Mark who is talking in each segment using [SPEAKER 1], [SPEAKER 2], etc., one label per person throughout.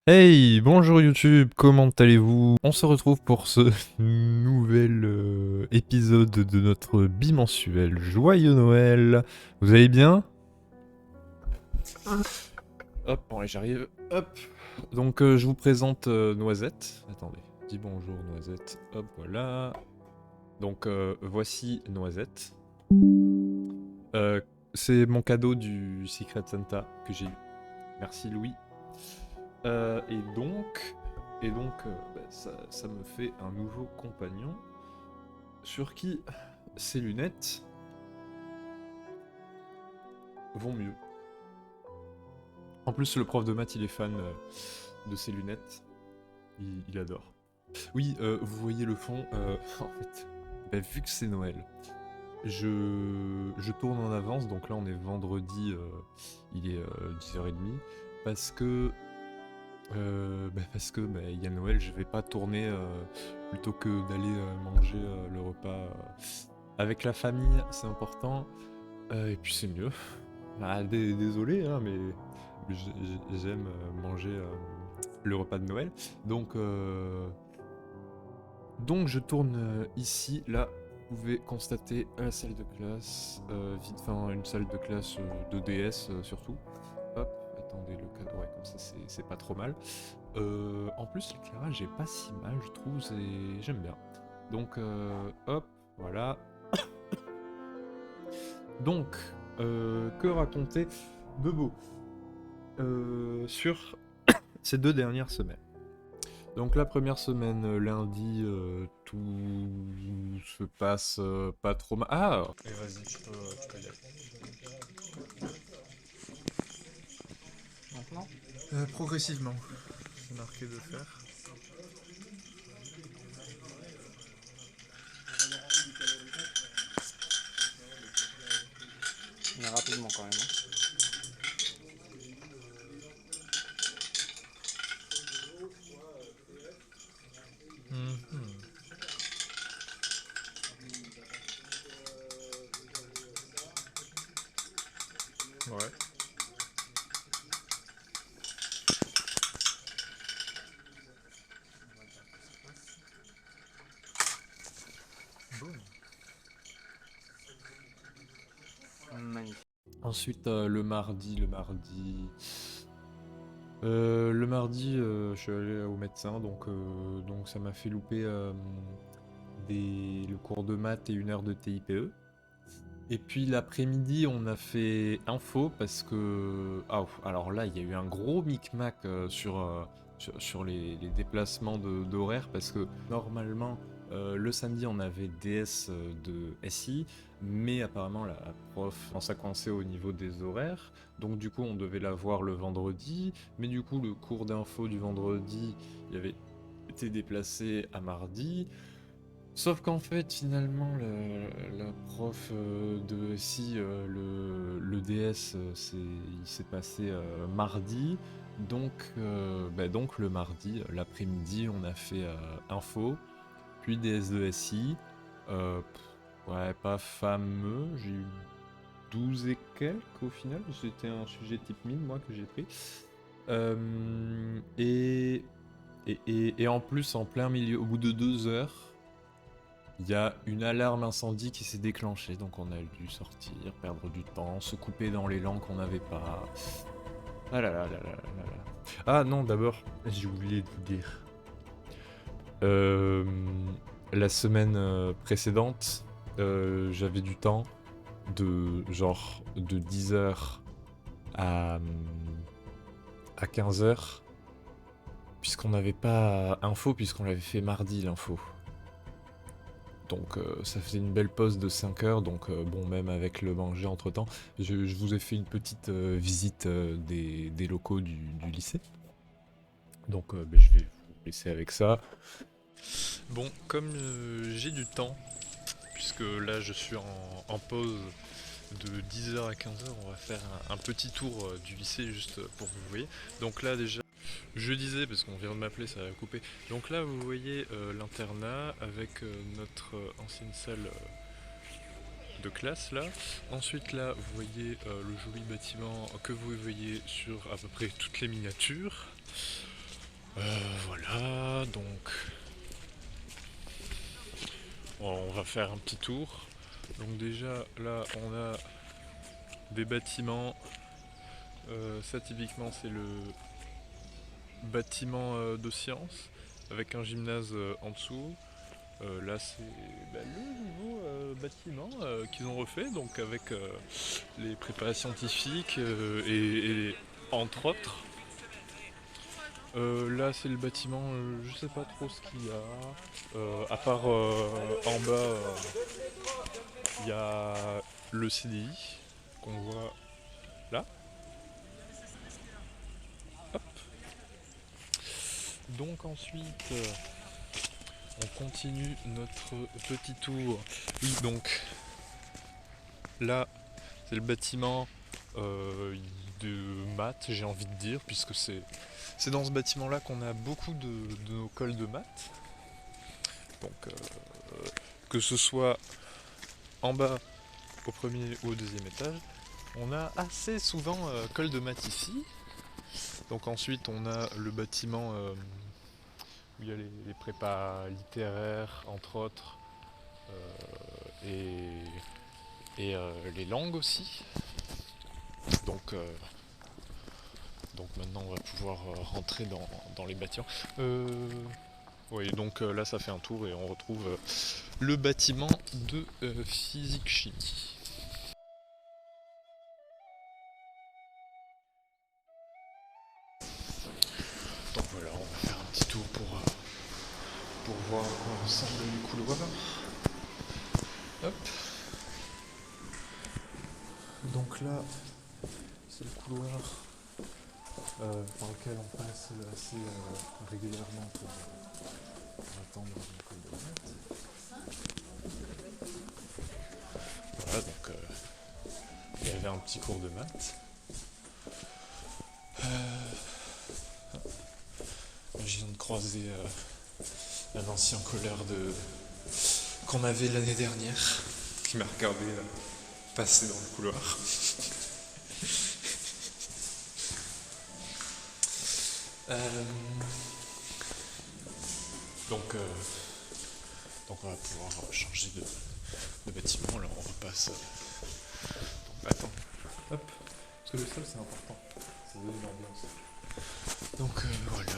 [SPEAKER 1] Hey, bonjour YouTube, comment allez-vous? On se retrouve pour ce nouvel épisode de notre bimensuel Joyeux Noël. Vous allez bien? Hop, bon, allez, j'arrive. Hop. Donc, je vous présente Noisette. Attendez, dis bonjour Noisette. Hop, voilà. Donc, voici Noisette. Euh, c'est mon cadeau du Secret Santa que j'ai eu. Merci Louis. Ça me fait un nouveau compagnon sur qui ces lunettes vont mieux. En plus, le prof de maths, il est fan de ces lunettes. Il adore. Oui, vous voyez le fond. En fait, vu que c'est Noël, je tourne en avance. Donc là, on est vendredi. Il est 10h30. Parce que il y a Noël, je vais pas tourner plutôt que d'aller manger le repas avec la famille, c'est important. Et puis c'est mieux. Ah, désolé, hein, mais j'aime manger le repas de Noël. Donc, donc je tourne ici, là. Vous pouvez constater la salle de classe, enfin une salle de classe de DS surtout. Hop, attendez le cadre, ouais, comme ça c'est pas trop mal. En plus, l'éclairage est pas si mal, je trouve, j'aime bien. Donc, hop, voilà. Donc, que raconter de beau sur ces 2 dernières semaines? Donc la première semaine, lundi, tout se passe pas trop mal. Ah! Et vas-y, tu peux y aller. Maintenant? Progressivement. C'est marqué de faire. Mais rapidement quand même. Hein. Mhm. Ouais. Boum. Magnifique. Ensuite, le mardi, je suis allé au médecin, donc ça m'a fait louper le cours de maths et 1 heure de TIPE. Et puis l'après-midi, on a fait info parce que... Ah, alors là, il y a eu un gros micmac sur les déplacements d'horaire parce que normalement, le samedi, on avait DS de SI, mais apparemment, la prof, ça coincé au niveau des horaires. Donc du coup, on devait la voir le vendredi, mais du coup, le cours d'info du vendredi, il avait été déplacé à mardi. Sauf qu'en fait, finalement, la prof de SI, le DS, il s'est passé mardi. Donc le mardi, l'après-midi, on a fait info, puis DS de SI. Ouais, pas fameux, j'ai eu 12 et quelques au final. C'était un sujet type mine, moi, que j'ai pris. Euh, et, et en plus, en plein milieu, au bout de 2 heures, il y a une alarme incendie qui s'est déclenchée, donc on a dû sortir, perdre du temps, se couper dans l'élan qu'on n'avait pas. Ah là là là là là là là. Ah non, d'abord, j'ai oublié de vous dire. Euh, la semaine précédente, j'avais du temps de genre de 10h à 15h, puisqu'on n'avait pas info, puisqu'on l'avait fait mardi l'info. Donc ça faisait une belle pause de 5 heures, donc bon, même avec le manger entre temps, je vous ai fait une petite visite des locaux du lycée. Donc je vais vous laisser avec ça. Bon, comme j'ai du temps, puisque là je suis en pause de 10h à 15h, on va faire un petit tour du lycée juste pour que vous voyez. Donc là déjà, je disais, parce qu'on vient de m'appeler, ça va couper. Donc là vous voyez l'internat avec notre ancienne salle de classe là. Ensuite là vous voyez le joli bâtiment que vous voyez sur à peu près toutes les miniatures. Voilà, donc on va faire un petit tour. Donc déjà là on a des bâtiments. Ça typiquement c'est le bâtiment de sciences avec un gymnase en dessous. Là c'est le nouveau bâtiment qu'ils ont refait, donc avec les prépas scientifiques et entre autres. Là c'est le bâtiment, je sais pas trop ce qu'il y a. À part en bas, il y a le CDI qu'on voit là. Hop. Donc ensuite, on continue notre petit tour. Oui, donc là, c'est le bâtiment de maths, j'ai envie de dire, puisque c'est dans ce bâtiment-là qu'on a beaucoup de nos cols de maths. Donc, que ce soit en bas, au premier ou au deuxième étage, on a assez souvent cols de maths ici. Donc ensuite, on a le bâtiment où il y a les prépas littéraires, entre autres, et les langues aussi. Donc, donc maintenant on va pouvoir rentrer dans les bâtiments. Oui, donc là ça fait un tour et on retrouve le bâtiment de physique-chimie. Donc voilà, on va faire un petit tour pour voir à quoi ressemblent les couloirs. Hop. Donc là, c'est le couloir par lequel on passe assez régulièrement pour attendre une colle de maths. Voilà, donc il y avait un petit cours de maths. Je viens de croiser un ancien collègue qu'on avait l'année dernière, qui m'a regardé passer dans le couloir. Donc, donc on va pouvoir changer de bâtiment. Alors on repasse. Attends. Hop. Parce que le sol c'est important. Ça donne une ambiance. Donc voilà.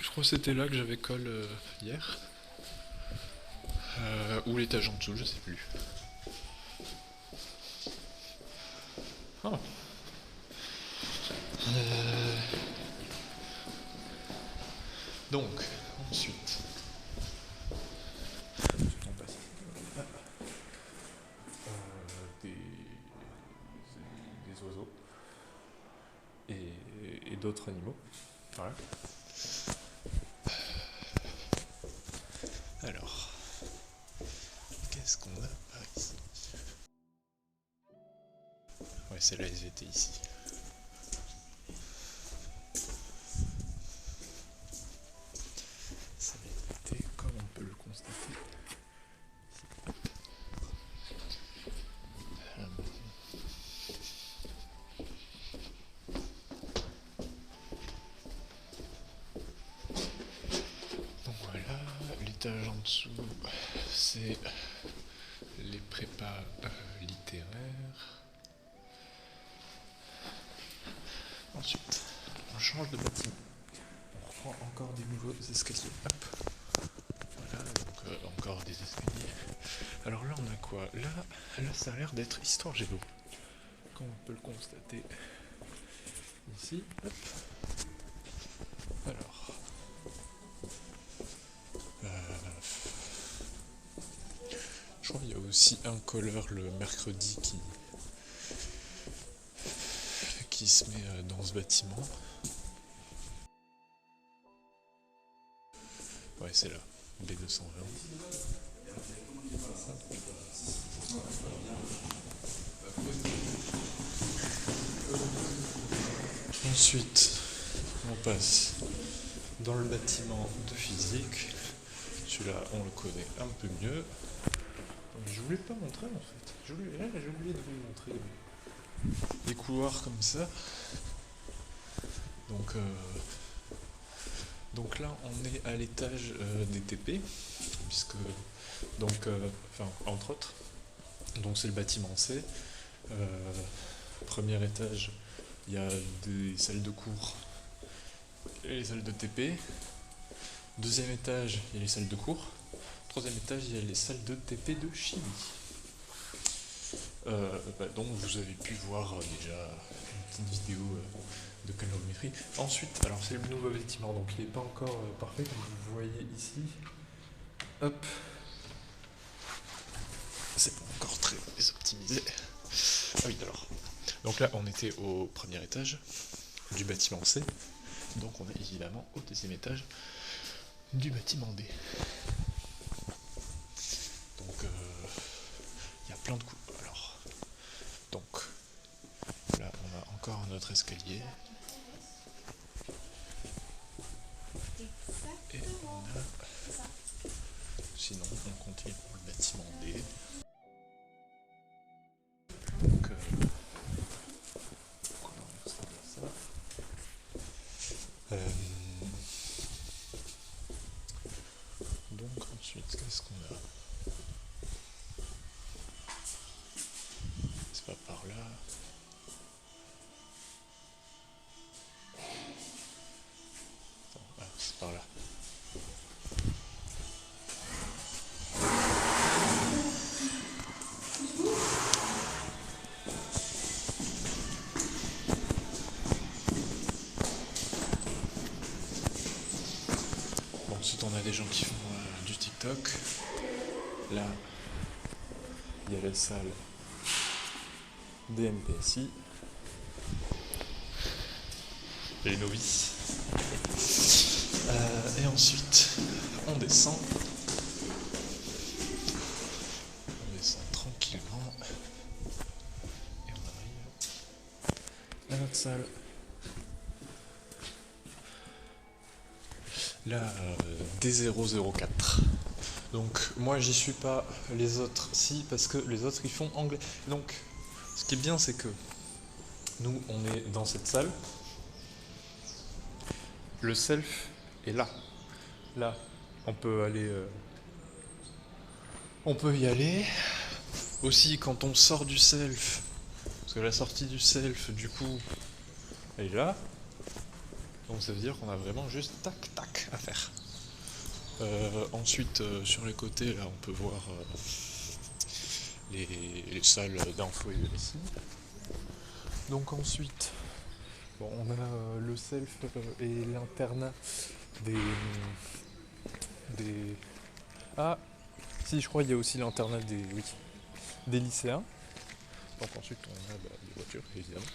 [SPEAKER 1] Je crois que c'était là que j'avais colle hier. Ou l'étage en dessous, je sais plus. Oh. Donc, ensuite, on passe des oiseaux et d'autres animaux. Voilà. Alors, qu'est-ce qu'on a par ici? Ouais, celles-là, elles étaient ici. Ça a été, comme on peut le constater. Donc voilà, l'étage en dessous, c'est les prépas littéraires. Ensuite, on change de bâtiment. On reprend encore des nouveaux escaliers. Hop. Voilà, donc encore des escaliers. Alors là, on a quoi? Là, ça a l'air d'être Histoire Géo. Comme on peut le constater ici. Hop. Alors. Je crois qu'il y a aussi un colleur le mercredi qui se met dans ce bâtiment. Ouais, c'est là, B220. Ensuite, on passe dans le bâtiment de physique. Celui-là, on le connaît un peu mieux. Je voulais pas montrer en fait. J'ai oublié de vous montrer des couloirs comme ça. Donc, donc là, on est à l'étage des TP, puisque, donc, enfin, entre autres, donc c'est le bâtiment C. Premier étage, il y a des salles de cours et les salles de TP. Deuxième étage, il y a les salles de cours. Troisième étage, il y a les salles de TP de chimie. Donc vous avez pu voir déjà une petite vidéo de calorimétrie. Ensuite, alors c'est le nouveau bâtiment, donc il n'est pas encore parfait comme vous voyez ici. Hop. C'est pas encore très optimisé. Ah oui, alors. Donc là, on était au premier étage du bâtiment C. Donc on est évidemment au deuxième étage du bâtiment D. Donc il y a plein de coups. Alors, donc là, on a encore un autre escalier. Et on a... Sinon, on continue pour le bâtiment D. Donc, donc ensuite, qu'est-ce qu'on a? C'est pas par là. Ah, c'est par là. Bon, ensuite on a des gens qui font du TikTok. Là, il y a la salle DMPSI. Les novices. Et ensuite, on descend. On descend tranquillement. Et on arrive à notre salle. Là, D004. Donc moi j'y suis pas, les autres si, parce que les autres ils font anglais. Donc ce qui est bien c'est que nous on est dans cette salle. Le self est là. Là, on peut aller... on peut y aller. Aussi quand on sort du self, parce que la sortie du self du coup elle est là. Donc ça veut dire qu'on a vraiment juste tac tac à faire. Ensuite sur les côtés là on peut voir les salles d'info et de récit. Donc ensuite bon, on a le self et l'internat des... Ah si je crois il y a aussi l'internat des lycéens. Donc ensuite on a des voitures évidemment.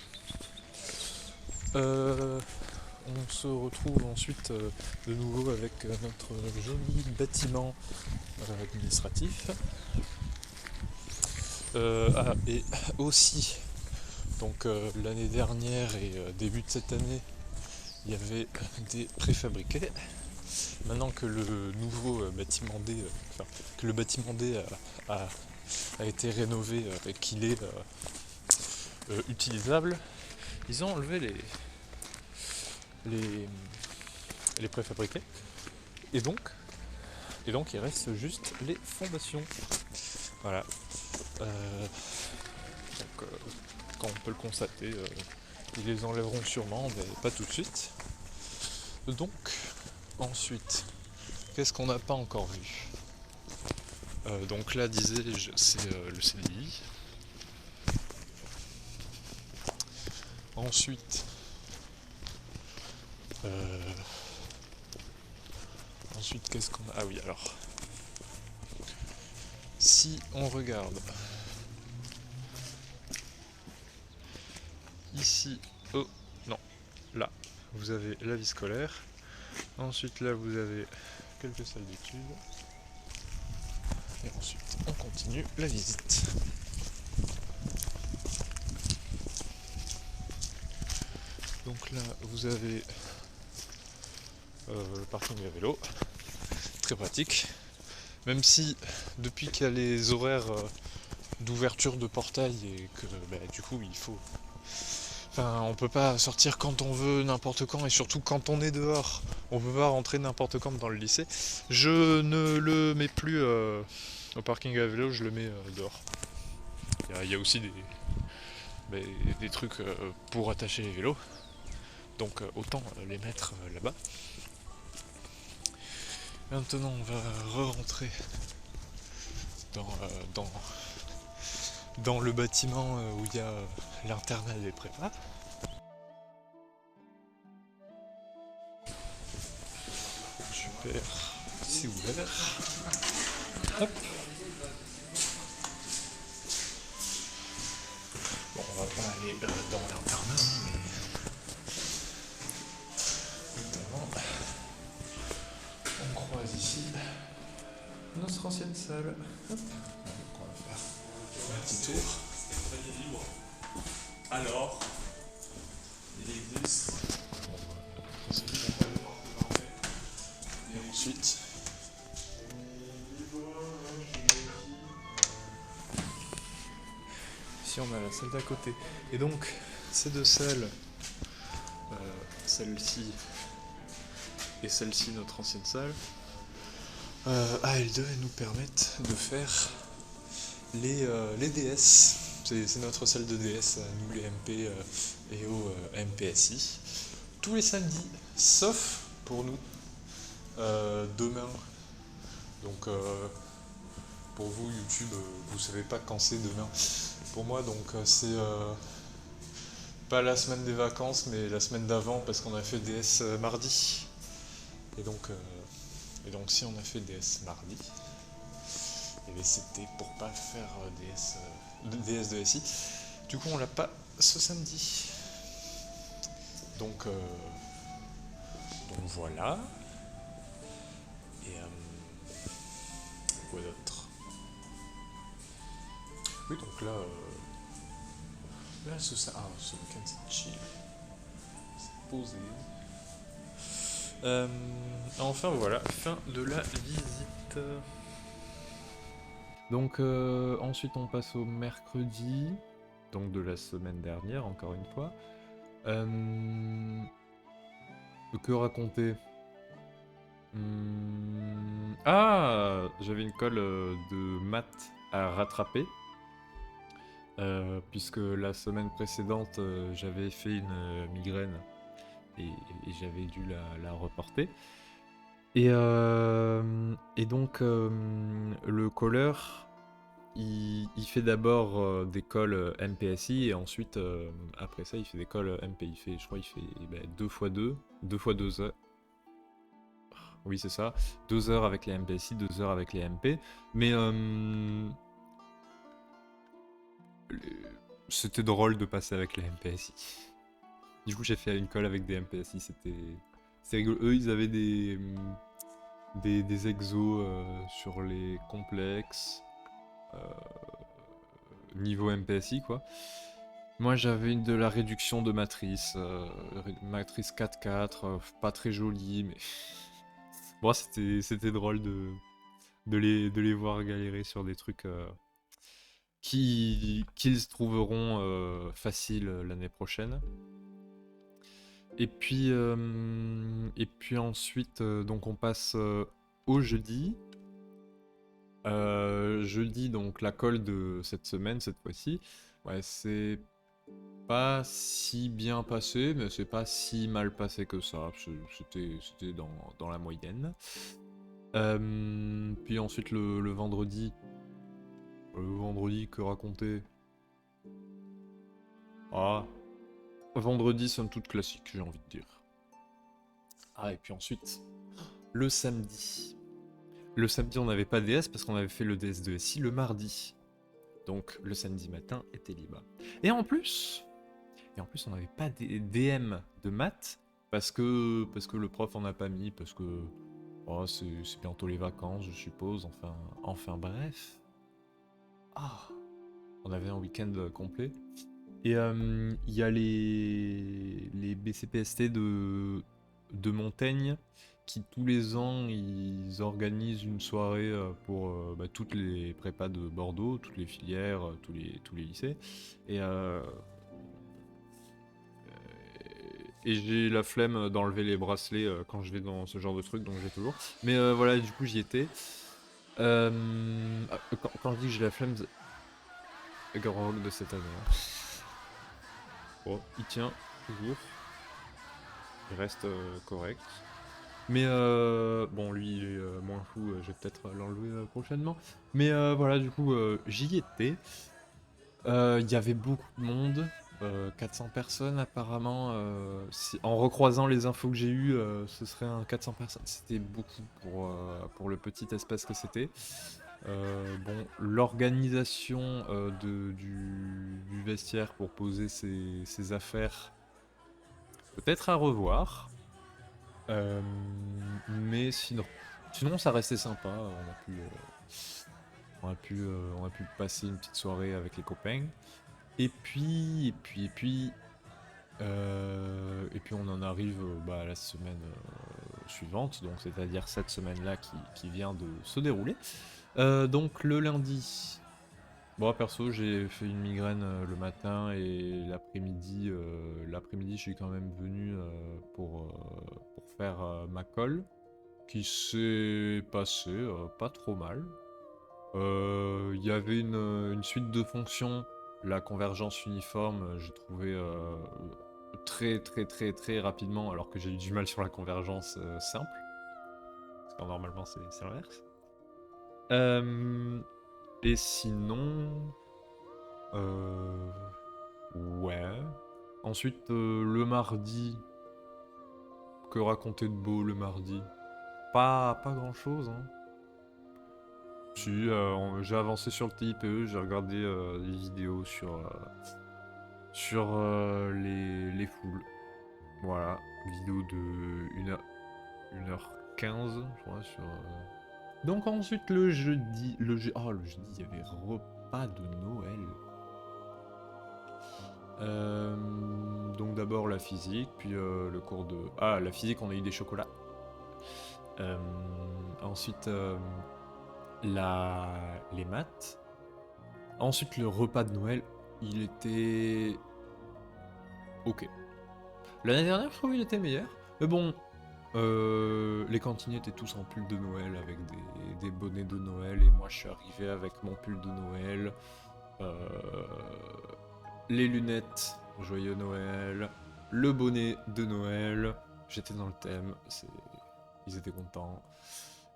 [SPEAKER 1] On se retrouve ensuite de nouveau avec notre joli bâtiment administratif. Et aussi, donc l'année dernière et début de cette année, il y avait des préfabriqués. Maintenant que le nouveau bâtiment D, que le bâtiment D a été rénové et qu'il est utilisable, ils ont enlevé les préfabriqués. Et donc il reste juste les fondations. Voilà. Donc, quand on peut le constater, ils les enlèveront sûrement, mais pas tout de suite. Donc, ensuite, qu'est-ce qu'on n'a pas encore vu? Donc là, disais-je, c'est le CDI. Ensuite, qu'est-ce qu'on a? Ah oui, alors, si on regarde ici, oh non, là, vous avez la vie scolaire. Ensuite, là, vous avez quelques salles d'études. Et ensuite, on continue la visite. Donc là, vous avez le parking à vélo. Très pratique. Même si, depuis qu'il y a les horaires d'ouverture de portail et que du coup, il faut...
[SPEAKER 2] Enfin, on peut pas sortir quand on veut, n'importe quand, et surtout quand on est dehors. On peut pas rentrer n'importe quand dans le lycée. Je ne le mets plus au parking à vélo, je le mets dehors. Il y a aussi ben, des trucs pour attacher les vélos, donc autant les mettre là-bas. Maintenant, on va re-rentrer dans, dans, dans le bâtiment où il y a l'internat des prépas. Super, c'est ouvert. Hop. Bon, on va pas aller dans l'internat, mais notamment, on croise ici notre ancienne salle. Hop. Donc on va faire un petit tour.
[SPEAKER 3] Alors, il existe.
[SPEAKER 2] Et ensuite, ici on a la salle d'à côté. Et donc, ces deux salles, celle-ci et celle-ci, notre ancienne salle, elles devaient nous permettre de faire les DS. C'est notre salle de DS, nous les MP et au MPSI. Tous les samedis, sauf pour nous, demain. Donc pour vous, YouTube, vous savez pas quand c'est demain. Pour moi, donc c'est pas la semaine des vacances, mais la semaine d'avant, parce qu'on a fait DS mardi. Et donc si on a fait DS mardi, et bien c'était pour pas faire DS de SI. Du coup, on l'a pas ce samedi. Donc voilà. Et quoi d'autre? Oui, donc là, ce week-end c'est chill, c'est posé. Enfin voilà, fin de la visite.
[SPEAKER 1] Donc ensuite on passe au mercredi, donc de la semaine dernière encore une fois. Que raconter? Ah, j'avais une colle de maths à rattraper. Puisque la semaine précédente j'avais fait une migraine et j'avais dû la reporter. Et donc le colleur il fait d'abord des calls MPSI et ensuite après ça il fait des calls MP. Je crois il fait 2 x 2, 2 x 2 heures. Oui c'est ça, 2 heures avec les MPSI, 2 heures avec les MP. Mais c'était drôle de passer avec les MPSI. Du coup j'ai fait une call avec des MPSI, c'était rigolo. Eux ils avaient des exos sur les complexes. Niveau MPSI quoi. Moi j'avais de la réduction de matrice, matrice 4-4, pas très jolie, mais bon c'était drôle de les voir galérer sur des trucs qu'ils trouveront faciles l'année prochaine. Et puis ensuite donc on passe au jeudi. Jeudi donc la colle de cette semaine cette fois-ci. Ouais c'est pas si bien passé, mais c'est pas si mal passé que ça. C'était dans la moyenne. Puis ensuite le vendredi. Le vendredi, que raconter? Ah, vendredi somme toute classique, j'ai envie de dire. Ah, et puis ensuite, le samedi. Le samedi, on n'avait pas DS parce qu'on avait fait le DS de SI le mardi. Donc le samedi matin était libre. Et en plus, on n'avait pas des DM de maths parce que le prof en a pas mis, parce que oh, c'est bientôt les vacances, je suppose. Enfin bref. Ah, on avait un week-end complet. Et il y a les BCPST de Montaigne qui tous les ans ils organisent une soirée pour toutes les prépas de Bordeaux, toutes les filières, tous les lycées. Et Et j'ai la flemme d'enlever les bracelets quand je vais dans ce genre de truc, donc j'ai toujours. Mais voilà, du coup, j'y étais. Quand je dis que j'ai la flemme, Grand Rock de cette année, hein. Bon, il tient toujours. Il reste correct. Mais bon, lui, il est moins fou, je vais peut-être l'enlever prochainement. Mais voilà, du coup, j'y étais. Il y avait beaucoup de monde, 400 personnes apparemment. En recroisant les infos que j'ai eues, ce serait un 400 personnes. C'était beaucoup pour le petit espace que c'était. Bon, l'organisation du vestiaire pour poser ses affaires, peut-être à revoir. Mais sinon ça restait sympa. On a pu passer une petite soirée avec les copains. Et puis on en arrive à la semaine suivante, donc c'est-à-dire cette semaine-là qui vient de se dérouler. Donc le lundi, bon perso j'ai fait une migraine le matin et l'après-midi je suis quand même venu pour faire ma colle, qui s'est passée pas trop mal. Il y avait une suite de fonctions, la convergence uniforme, j'ai trouvé très très très très rapidement, alors que j'ai eu du mal sur la convergence simple, parce que normalement c'est l'inverse. Euh, et sinon, euh, ouais. Ensuite, le mardi, que raconter de beau le mardi? Pas grand chose, hein. Si, j'ai avancé sur le TIPE, j'ai regardé des vidéos sur les foules. Voilà, vidéo de 1h15, je crois, sur... Donc ensuite, le jeudi, le jeudi, il y avait repas de Noël. Donc d'abord la physique, puis le cours de... Ah, la physique, on a eu des chocolats. Euh, Ensuite, les maths. Ensuite, le repas de Noël, il était... ok. L'année dernière, je trouve qu'il était meilleur. Mais bon, les cantiniers étaient tous en pull de Noël avec des bonnets de Noël. Et moi, je suis arrivé avec mon pull de Noël. euh, les lunettes, joyeux Noël. Le bonnet de Noël. J'étais dans le thème. Ils étaient contents.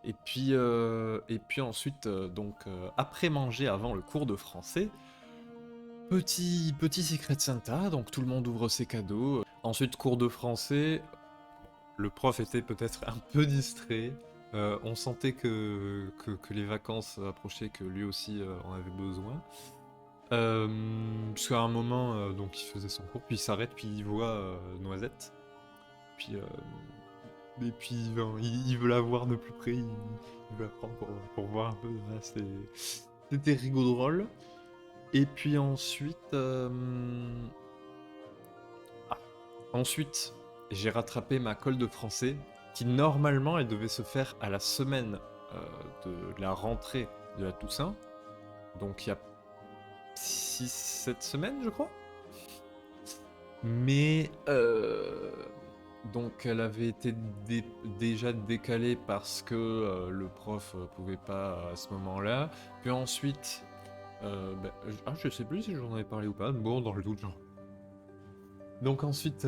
[SPEAKER 1] Et puis ensuite, après manger, avant le cours de français, petit Secret Santa, donc tout le monde ouvre ses cadeaux. Ensuite, cours de français, le prof était peut-être un peu distrait. On sentait que les vacances approchaient, que lui aussi en avait besoin. Parce qu'à un moment, donc il faisait son cours, puis il s'arrête, puis il voit Noisette. Puis, et puis il veut la voir de plus près, il veut la prendre pour voir un peu. Voilà, c'était rigolo drôle. Et puis ensuite, ensuite, j'ai rattrapé ma colle de français, qui normalement elle devait se faire à la semaine de la rentrée de la Toussaint. Donc il y a 6-7 semaines, je crois. Mais donc elle avait été déjà décalée parce que le prof pouvait pas à ce moment-là. Puis ensuite, je sais plus si j'en avais parlé ou pas. Bon, dans le doute, genre. Donc ensuite,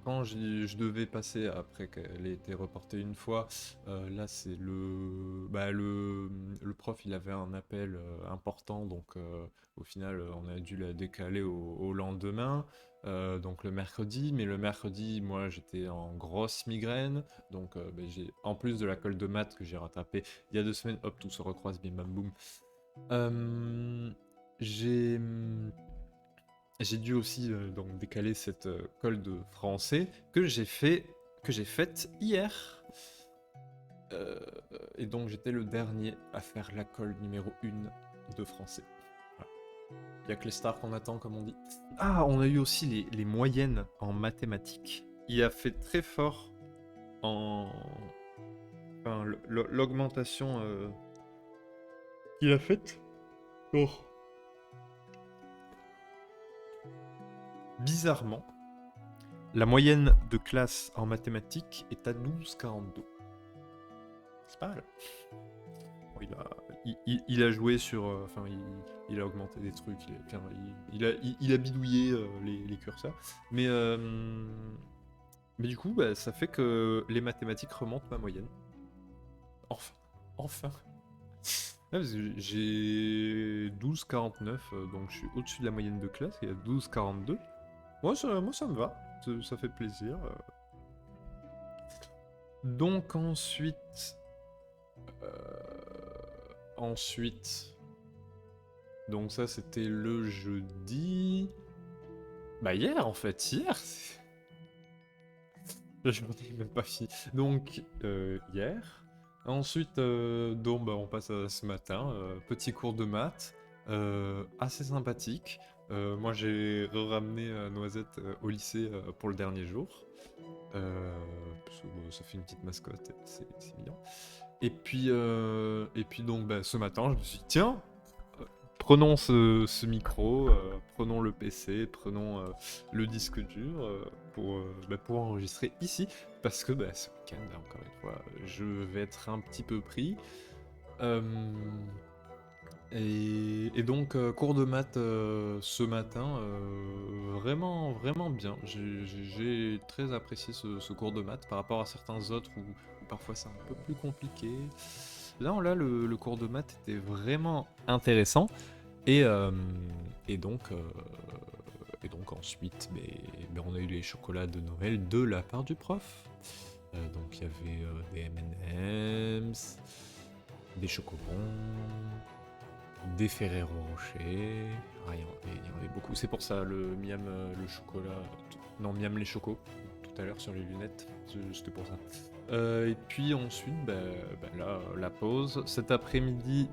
[SPEAKER 1] quand je devais passer, après qu'elle ait été reportée une fois, là c'est le prof il avait un appel important, donc au final on a dû la décaler au lendemain, donc le mercredi, mais le mercredi moi j'étais en grosse migraine, donc j'ai, en plus de la colle de maths que j'ai rattrapée il y a 2 semaines, hop tout se recroise, bim bam boum. J'ai j'ai dû aussi donc décaler cette colle de français que j'ai faite hier. Euh, et donc j'étais le dernier à faire la colle numéro 1 de français. Voilà. Il n'y a que les stars qu'on attend, comme on dit. Ah, on a eu aussi les moyennes en mathématiques. Il a fait très fort en... Enfin, l'augmentation qu'il a faite. Oh. bizarrement, la moyenne de classe en mathématiques est à 12,42. C'est pas mal. Bon, il a joué sur... Enfin, il a augmenté des trucs, il a bidouillé les curseurs. Mais du coup, bah, ça fait que les mathématiques remontent ma moyenne. Enfin. Ouais, parce que j'ai 12,49, donc je suis au-dessus de la moyenne de classe, il y a 12,42. Moi, ça me va, ça fait plaisir. Donc ensuite... Donc ça, c'était le jeudi... Bah hier, en fait, hier. La journée n'est même pas finie. Donc, hier. Ensuite, donc, bah, on passe à ce matin. Petit cours de maths. Assez sympathique. Moi, j'ai ramené Noisette au lycée pour le dernier jour. Parce que, bon, ça fait une petite mascotte, c'est mignon. Et puis donc, bah, ce matin, je me suis dit, tiens, prenons ce micro, prenons le PC, prenons le disque dur pour enregistrer ici. Parce que bah, ce week-end, encore une fois, je vais être un petit peu pris. Et donc, cours de maths ce matin, vraiment, vraiment bien. J'ai très apprécié ce cours de maths par rapport à certains autres où parfois c'est un peu plus compliqué. Là, le cours de maths était vraiment intéressant. Et donc ensuite, on a eu les chocolats de Noël de la part du prof. Donc il y avait des M&M's, des chocobons, des Ferrero Rocher. Ah, il y en avait beaucoup. C'est pour ça le miam le chocolat. Non, miam les chocos tout à l'heure sur les lunettes. C'était pour ça. Et puis ensuite, là, la pause. Cet après-midi,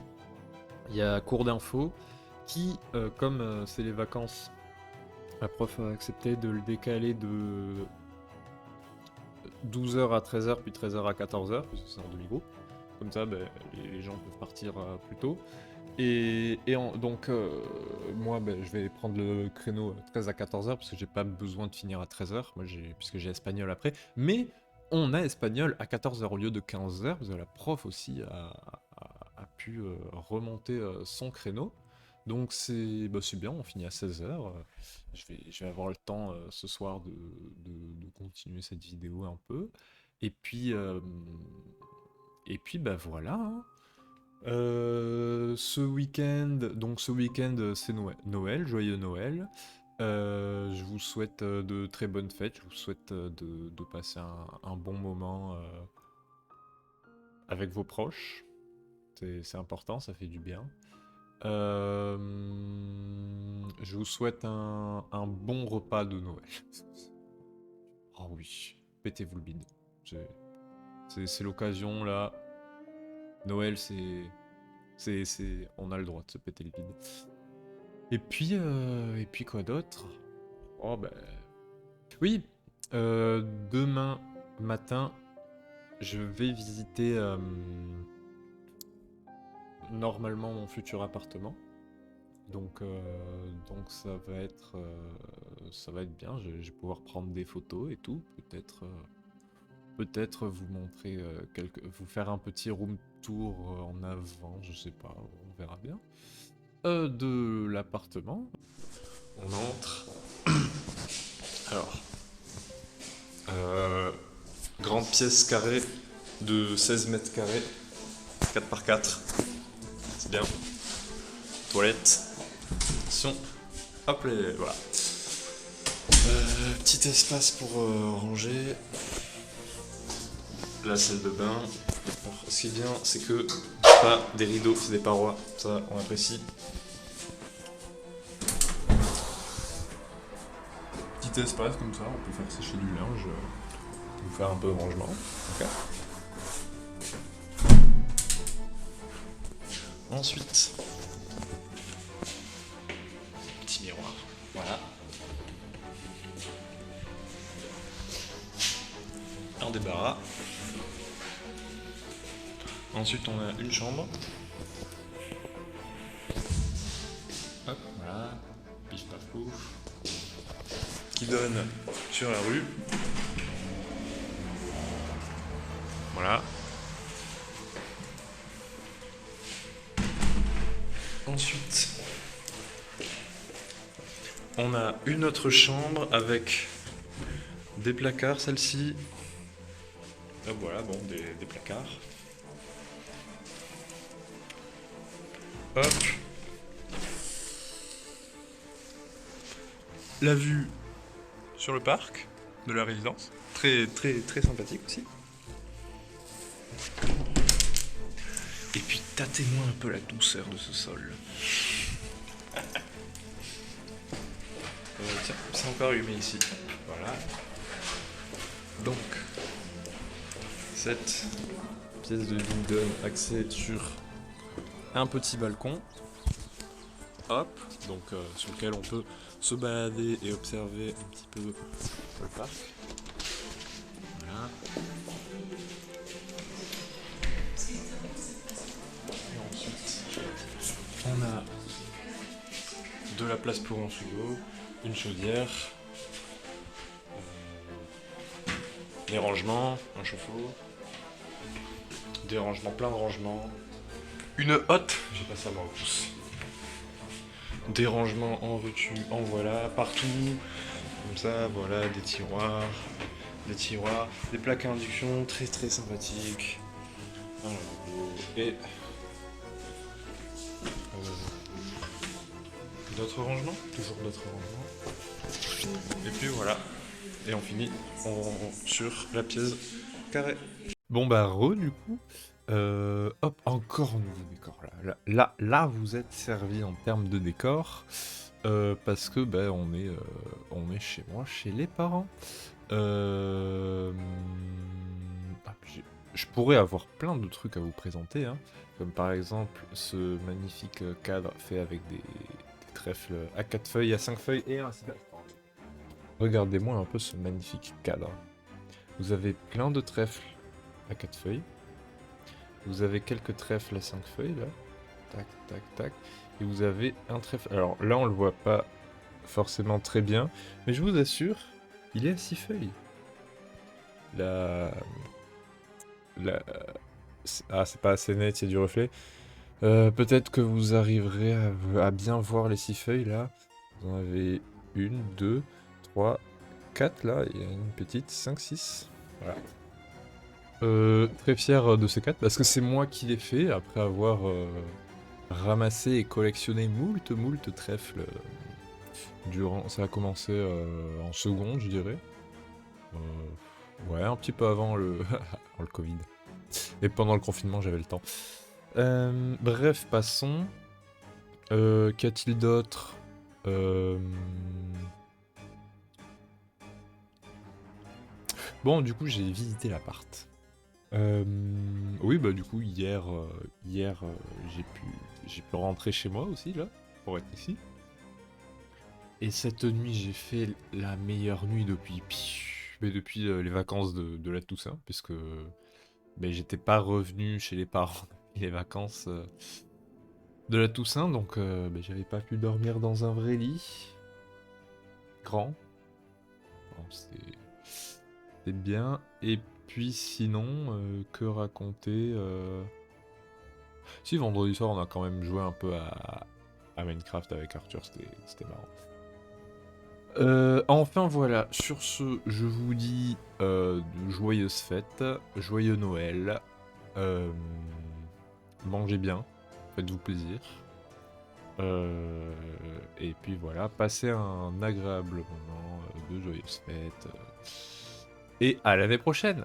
[SPEAKER 1] il y a cours d'info qui, comme c'est les vacances, la prof a accepté de le décaler de 12h à 13h, puis 13h à 14h, parce que c'est en demi-groupe. Comme ça, les gens peuvent partir plus tôt. Donc, moi, je vais prendre le créneau 13 à 14h, parce que j'ai pas besoin de finir à 13h, puisque j'ai espagnol après. Mais on a espagnol à 14h au lieu de 15h, parce que la prof aussi a pu remonter son créneau. Donc c'est bien, on finit à 16h. Je vais avoir le temps ce soir de continuer cette vidéo un peu. Et puis voilà. Hein. Ce week-end, c'est Noël, joyeux Noël. Je vous souhaite de très bonnes fêtes. Je vous souhaite de passer un bon moment avec vos proches. C'est important, ça fait du bien. Je vous souhaite un bon repas de Noël. Oh oui, pétez-vous le bide. C'est l'occasion là. Noël, on a le droit de se péter le bide. Et puis quoi d'autre? Oh oui, demain matin, je vais visiter normalement mon futur appartement. Donc ça va être bien. Je vais pouvoir prendre des photos et tout. Peut-être vous montrer vous faire un petit room tour en avant, je sais pas, on verra bien. De l'appartement. On entre. Alors, grande pièce carrée de 16 mètres carrés, 4 par 4. C'est bien. Toilette. Attention. Hop là, voilà. Petit espace pour ranger. La salle de bain. Alors, ce qui est bien, c'est que pas des rideaux, c'est des parois. Ça, on apprécie. Petit espace comme ça, on peut faire sécher du linge, on peut faire un peu de rangement. Okay. Ensuite, petit miroir. Voilà. Un débarras. Ensuite, on a une chambre. Hop, voilà. Pif paf pouf.
[SPEAKER 2] donne sur la rue. Voilà. Ensuite, on a une autre chambre avec des placards, celle-ci. Voilà, bon, des placards. Hop. La vue sur le parc de la résidence. Très, très, très sympathique aussi. Et puis, tâtez-moi un peu la douceur de ce sol. Tiens, c'est encore humide ici. Voilà. Donc, cette pièce de vie donne accès sur un petit balcon. Hop, donc sur lequel on peut se balader et observer un petit peu le parc. Voilà. Et ensuite, on a de la place pour un frigo, une chaudière, des rangements, un chauffe-eau, des rangements, plein de rangements, une hotte, j'ai pas ça moi au pouce. Des rangements en veux-tu, en voilà, partout, comme ça, voilà, des tiroirs, des plaques à induction, très très sympathiques. Et d'autres rangements, toujours d'autres rangements. Et puis voilà, et on finit sur la pièce carrée.
[SPEAKER 1] Bon bah du coup, hop, encore un nouveau décor là, vous êtes servi en termes de décor, parce que bah, on est chez moi, chez les parents. Je pourrais avoir plein de trucs à vous présenter, hein, comme par exemple ce magnifique cadre fait avec des trèfles à 4 feuilles, à 5 feuilles et un cylindre. Regardez-moi un peu ce magnifique cadre. Vous avez plein de trèfles à 4 feuilles. Vous avez quelques trèfles à 5 feuilles là. Tac, tac, tac. Et vous avez un trèfle. Alors là, on le voit pas forcément très bien, mais je vous assure, il est à 6 feuilles. Ah, c'est pas assez net, il y a du reflet. Peut-être que vous arriverez à bien voir les 6 feuilles là. Vous en avez 1, 2, 3, 4 là. Il y a une petite, 5, 6. Voilà. Très fier de ces 4 parce que c'est moi qui l'ai fait après avoir ramassé et collectionné moult trèfles durant. Ça a commencé en seconde, je dirais. Ouais, un petit peu avant le, avant le Covid. Et pendant le confinement, j'avais le temps. Bref, passons. Qu'y a-t-il d'autre? Bon, du coup, j'ai visité l'appart. Oui, bah du coup, hier, j'ai pu rentrer chez moi aussi, là, pour être ici. Et cette nuit, j'ai fait la meilleure nuit depuis les vacances de la Toussaint, puisque j'étais pas revenu chez les parents depuis les vacances de la Toussaint, donc j'avais pas pu dormir dans un vrai lit. Grand. Bon, c'est bien. Et puis sinon, que raconter Si, vendredi soir, on a quand même joué un peu à Minecraft avec Arthur, c'était marrant. Enfin voilà, sur ce, je vous dis de joyeuses fêtes, joyeux Noël, mangez bien, faites-vous plaisir, et puis voilà, passez un agréable moment de joyeuses fêtes, et à l'année prochaine!